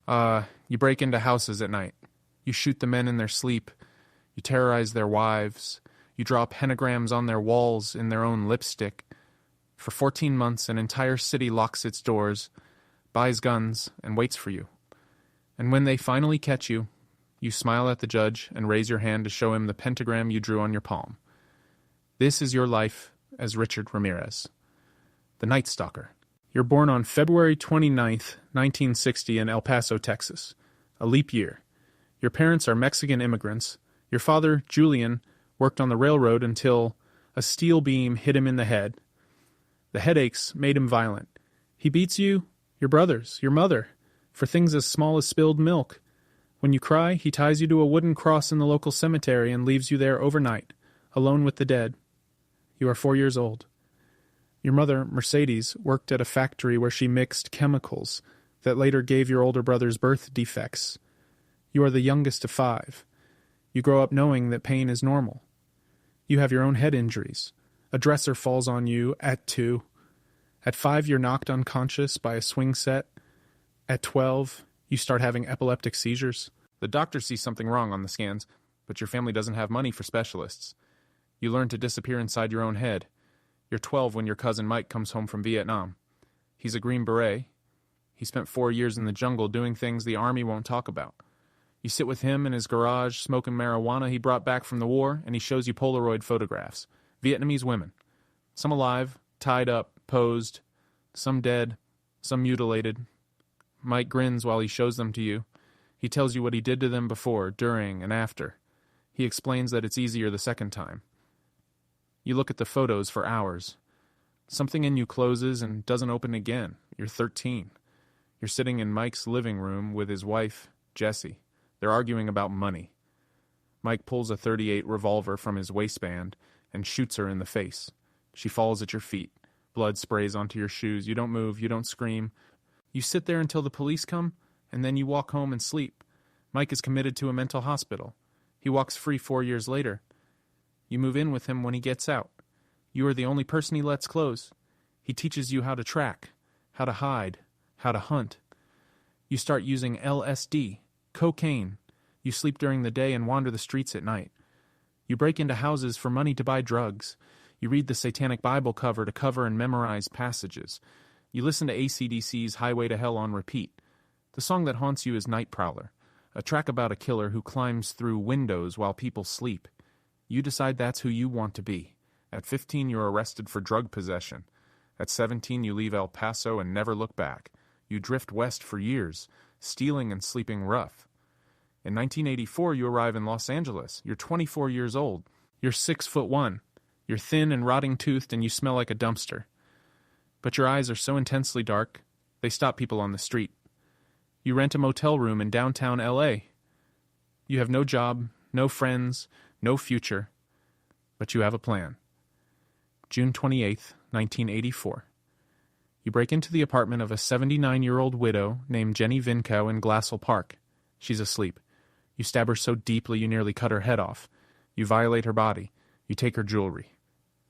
You break into houses at night. You shoot the men in their sleep. You terrorize their wives. You draw pentagrams on their walls in their own lipstick. For 14 months, an entire city locks its doors, buys guns, and waits for you. And when they finally catch you, you smile at the judge and raise your hand to show him the pentagram you drew on your palm. This is your life as Richard Ramirez, the Night Stalker. You're born on February 29th, 1960 in El Paso, Texas, a leap year. Your parents are Mexican immigrants. Your father, Julian, worked on the railroad until a steel beam hit him in the head. The headaches made him violent. He beats you, your brothers, your mother, for things as small as spilled milk. When you cry, he ties you to a wooden cross in the local cemetery and leaves you there overnight, alone with the dead. You are 4 years old. Your mother, Mercedes, worked at a factory where she mixed chemicals that later gave your older brothers birth defects. You are the youngest of 5. You grow up knowing that pain is normal. You have your own head injuries. A dresser falls on you at 2. At 5, you're knocked unconscious by a swing set. At 12, you start having epileptic seizures. The doctor sees something wrong on the scans, but your family doesn't have money for specialists. You learn to disappear inside your own head. You're 12 when your cousin Mike comes home from Vietnam. He's a Green Beret. He spent 4 years in the jungle doing things the army won't talk about. You sit with him in his garage smoking marijuana he brought back from the war, and he shows you Polaroid photographs. Vietnamese women. Some alive, tied up, posed. Some dead, some mutilated. Mike grins while he shows them to you. He tells you what he did to them before, during, and after. He explains that it's easier the second time. You look at the photos for hours. Something in you closes and doesn't open again. You're 13. You're sitting in Mike's living room with his wife, Jessie. They're arguing about money. Mike pulls a .38 revolver from his waistband and shoots her in the face. She falls at your feet. Blood sprays onto your shoes. You don't move. You don't scream. You sit there until the police come, and then you walk home and sleep. Mike is committed to a mental hospital. He walks free 4 years later. You move in with him when he gets out. You are the only person he lets close. He teaches you how to track, how to hide, how to hunt. You start using LSD, cocaine. You sleep during the day and wander the streets at night. You break into houses for money to buy drugs. You read the Satanic Bible cover to cover and memorize passages. You listen to AC/DC's Highway to Hell on repeat. The song that haunts you is Night Prowler, a track about a killer who climbs through windows while people sleep. You decide that's who you want to be. At 15, you're arrested for drug possession. At 17, you leave El Paso and never look back. You drift west for years, stealing and sleeping rough. In 1984, you arrive in Los Angeles. You're 24 years old. You're 6'1". You're thin and rotting-toothed, and you smell like a dumpster. But your eyes are so intensely dark, they stop people on the street. You rent a motel room in downtown L.A. You have no job, no friends, no future, but you have a plan. June 28th, 1984. You break into the apartment of a 79-year-old widow named Jenny Vincow in Glassell Park. She's asleep. You stab her so deeply you nearly cut her head off. You violate her body. You take her jewelry.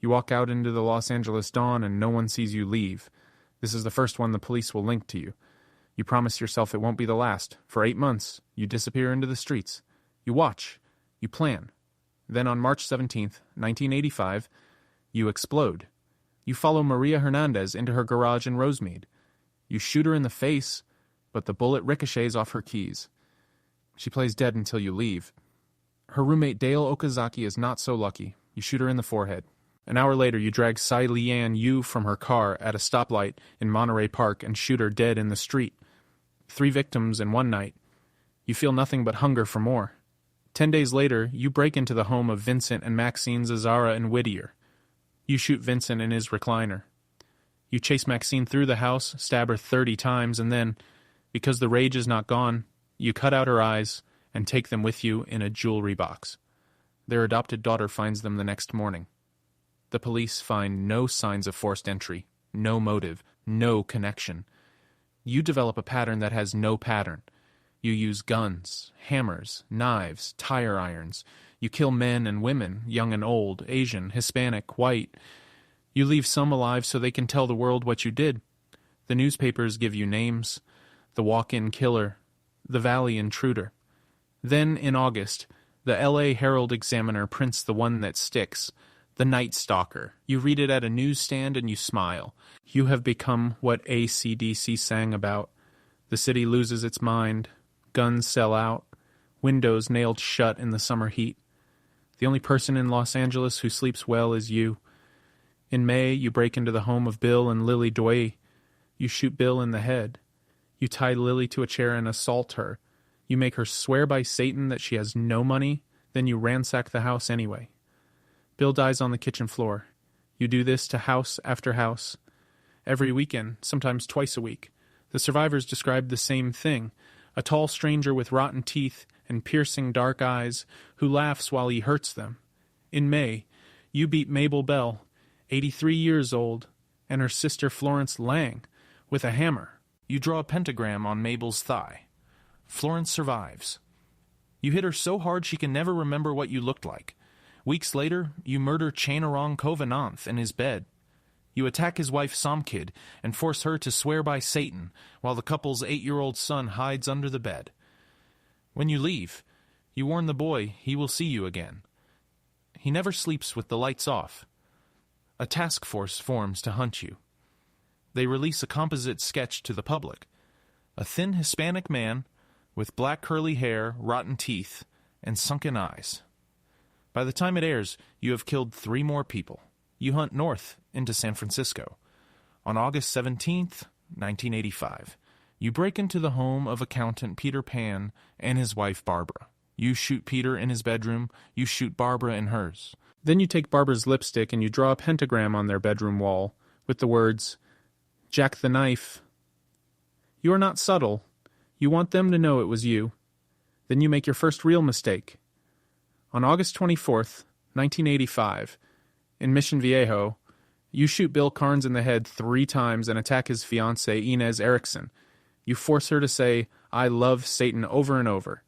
You walk out into the Los Angeles dawn and no one sees you leave. This is the first one the police will link to you. You promise yourself it won't be the last. For 8 months, you disappear into the streets. You watch. You plan. Then on March 17th, 1985, you explode. You follow Maria Hernandez into her garage in Rosemead. You shoot her in the face, but the bullet ricochets off her keys. She plays dead until you leave. Her roommate Dale Okazaki is not so lucky. You shoot her in the forehead. An hour later, you drag Tsai Leanne Yu from her car at a stoplight in Monterey Park and shoot her dead in the street. 3 victims in one night. You feel nothing but hunger for more. 10 days later, you break into the home of Vincent and Maxine Zazzara in Whittier. You shoot Vincent in his recliner. You chase Maxine through the house, stab her 30 times, and then, because the rage is not gone, you cut out her eyes and take them with you in a jewelry box. Their adopted daughter finds them the next morning. The police find no signs of forced entry, no motive, no connection. You develop a pattern that has no pattern. You use guns, hammers, knives, tire irons. You kill men and women, young and old, Asian, Hispanic, white. You leave some alive so they can tell the world what you did. The newspapers give you names. The walk-in killer, The Valley Intruder. Then, in August, the L.A. Herald-Examiner prints the one that sticks, The Night Stalker. You read it at a newsstand and you smile. You have become what AC/DC sang about. The city loses its mind. Guns sell out. Windows nailed shut in the summer heat. The only person in Los Angeles who sleeps well is you. In May, you break into the home of Bill and Lily Doy. You shoot Bill in the head. You tie Lily to a chair and assault her. You make her swear by Satan that she has no money, then you ransack the house anyway. Bill dies on the kitchen floor. You do this to house after house. Every weekend, sometimes twice a week. The survivors described the same thing. A tall stranger with rotten teeth and piercing dark eyes who laughs while he hurts them. In May, you beat Mabel Bell, 83 years old, and her sister Florence Lang, with a hammer. You draw a pentagram on Mabel's thigh. Florence survives. You hit her so hard she can never remember what you looked like. Weeks later, you murder Chainarong Kovananth in his bed. You attack his wife Somkid and force her to swear by Satan while the couple's 8-year-old son hides under the bed. When you leave, you warn the boy he will see you again. He never sleeps with the lights off. A task force forms to hunt you. They release a composite sketch to the public. A thin Hispanic man with black curly hair, rotten teeth, and sunken eyes. By the time it airs, you have killed 3 more people. You hunt north into San Francisco. On August 17th, 1985, you break into the home of accountant Peter Pan and his wife Barbara. You shoot Peter in his bedroom, you shoot Barbara in hers. Then you take Barbara's lipstick and you draw a pentagram on their bedroom wall with the words, Jack the Knife. You are not subtle. You want them to know it was you. Then you make your first real mistake. On August 24th, 1985, in Mission Viejo, you shoot Bill Carnes in the head 3 times and attack his fiancée, Inez Erickson. You force her to say, I love Satan over and over.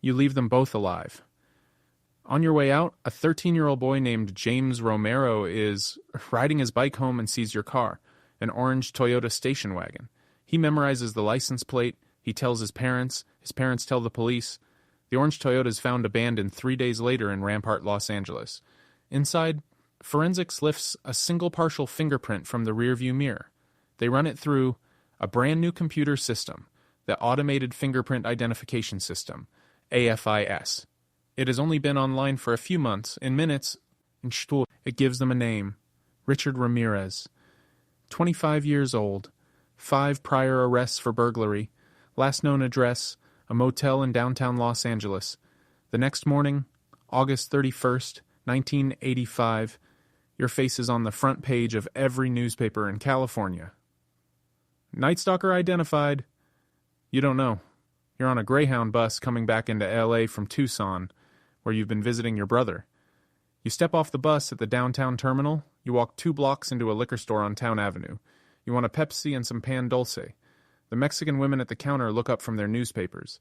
You leave them both alive. On your way out, a 13-year-old boy named James Romero is riding his bike home and sees your car, an orange Toyota station wagon. He memorizes the license plate. He tells his parents tell the police. The orange Toyota is found abandoned 3 days later in Rampart, Los Angeles. Inside, forensics lifts a single partial fingerprint from the rearview mirror. They run it through a brand new computer system, the Automated Fingerprint Identification System, AFIS. It has only been online for a few months. In minutes, it gives them a name, Richard Ramirez. 25 years old, 5 prior arrests for burglary, last known address, a motel in downtown Los Angeles. The next morning, August 31st, 1985, your face is on the front page of every newspaper in California. Night Stalker identified. You don't know. You're on a Greyhound bus coming back into L.A. from Tucson, where you've been visiting your brother. You step off the bus at the downtown terminal. You walk 2 blocks into a liquor store on Town Avenue. You want a Pepsi and some Pan Dulce. The Mexican women at the counter look up from their newspapers.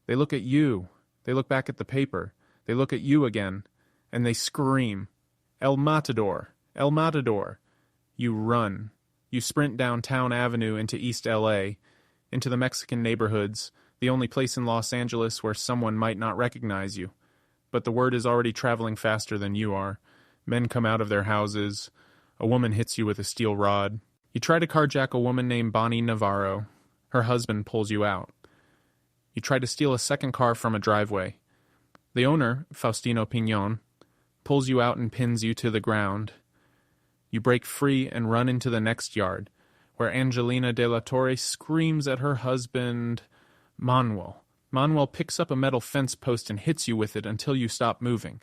They look at you. They look back at the paper. They look at you again. And they scream, El Matador! El Matador! You run. You sprint down Town Avenue into East L.A., into the Mexican neighborhoods, the only place in Los Angeles where someone might not recognize you. But the word is already traveling faster than you are. Men come out of their houses. A woman hits you with a steel rod. You try to carjack a woman named Bonnie Navarro. Her husband pulls you out. You try to steal a second car from a driveway. The owner, Faustino Piñon, pulls you out and pins you to the ground. You break free and run into the next yard, where Angelina de la Torre screams at her husband, Manuel. Manuel picks up a metal fence post and hits you with it until you stop moving.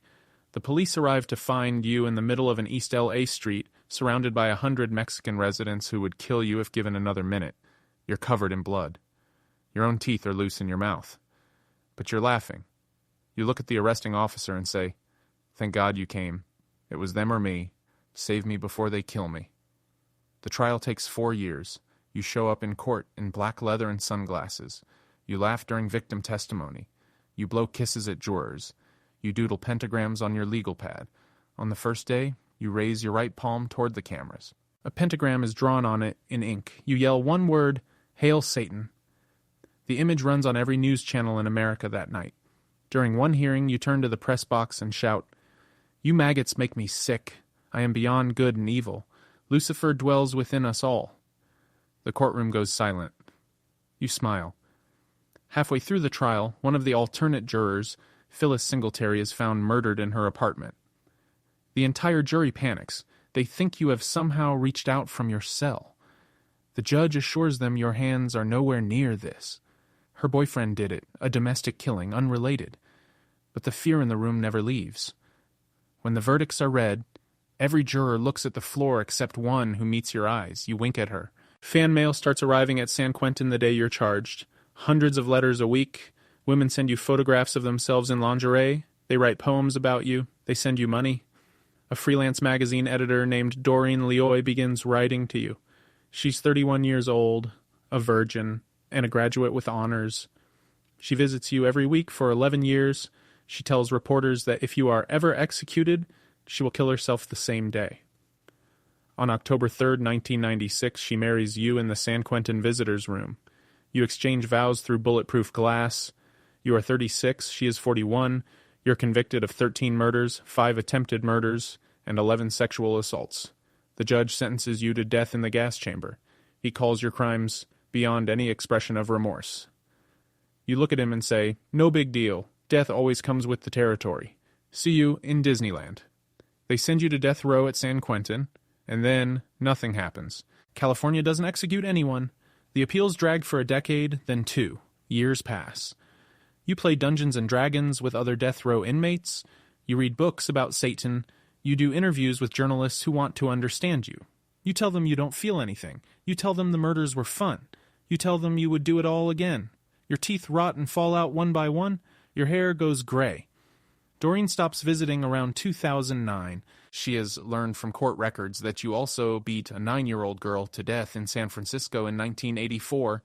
The police arrive to find you in the middle of an East L.A. street, surrounded by 100 Mexican residents who would kill you if given another minute. You're covered in blood. Your own teeth are loose in your mouth. But you're laughing. You look at the arresting officer and say, Thank God you came. It was them or me. Save me before they kill me. The trial takes 4 years. You show up in court in black leather and sunglasses. You laugh during victim testimony. You blow kisses at jurors. You doodle pentagrams on your legal pad. On the first day, you raise your right palm toward the cameras. A pentagram is drawn on it in ink. You yell one word, Hail Satan. The image runs on every news channel in America that night. During one hearing, you turn to the press box and shout, "You maggots make me sick. I am beyond good and evil. Lucifer dwells within us all." The courtroom goes silent. You smile. Halfway through the trial, one of the alternate jurors, Phyllis Singletary, is found murdered in her apartment. The entire jury panics. They think you have somehow reached out from your cell. The judge assures them your hands are nowhere near this. Her boyfriend did it, a domestic killing, unrelated. But the fear in the room never leaves. When the verdicts are read, every juror looks at the floor except one who meets your eyes. You wink at her. Fan mail starts arriving at San Quentin the day you're charged. Hundreds of letters a week. Women send you photographs of themselves in lingerie. They write poems about you. They send you money. A freelance magazine editor named Doreen Leoy begins writing to you. She's 31 years old, a virgin, and a graduate with honors. She visits you every week for 11 years. She tells reporters that if you are ever executed, she will kill herself the same day. On October 3rd, 1996, she marries you in the San Quentin visitors' room. You exchange vows through bulletproof glass. You are 36, she is 41. You're convicted of 13 murders, 5 attempted murders, and 11 sexual assaults. The judge sentences you to death in the gas chamber. He calls your crimes beyond any expression of remorse. You look at him and say, "No big deal. Death always comes with the territory. See you in Disneyland." They send you to death row at San Quentin, and then nothing happens. California doesn't execute anyone. The appeals drag for a decade, then 2. Years pass. You play Dungeons and Dragons with other death row inmates. You read books about Satan. You do interviews with journalists who want to understand you. You tell them you don't feel anything. You tell them the murders were fun. You tell them you would do it all again. Your teeth rot and fall out one by one. Your hair goes gray. Doreen stops visiting around 2009. She has learned from court records that you also beat a 9-year-old girl to death in San Francisco in 1984,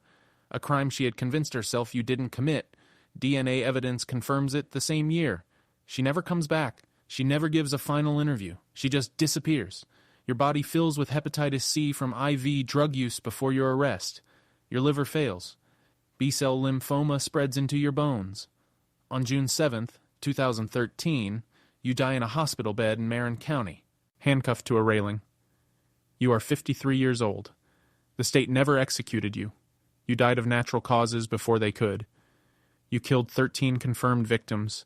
a crime she had convinced herself you didn't commit. DNA evidence confirms it the same year. She never comes back. She never gives a final interview. She just disappears. Your body fills with hepatitis C from IV drug use before your arrest. Your liver fails. B-cell lymphoma spreads into your bones. On June 7th, 2013, you die in a hospital bed in Marin County, handcuffed to a railing. You are 53 years old. The state never executed you. You died of natural causes before they could. You killed 13 confirmed victims.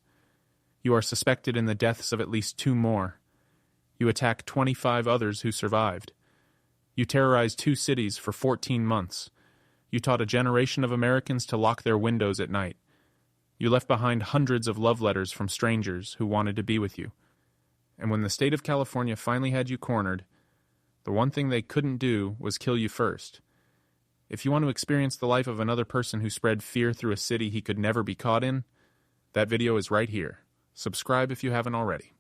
You are suspected in the deaths of at least 2 more. You attacked 25 others who survived. You terrorized 2 cities for 14 months. You taught a generation of Americans to lock their windows at night. You left behind hundreds of love letters from strangers who wanted to be with you. And when the state of California finally had you cornered, the one thing they couldn't do was kill you first. If you want to experience the life of another person who spread fear through a city he could never be caught in, that video is right here. Subscribe if you haven't already.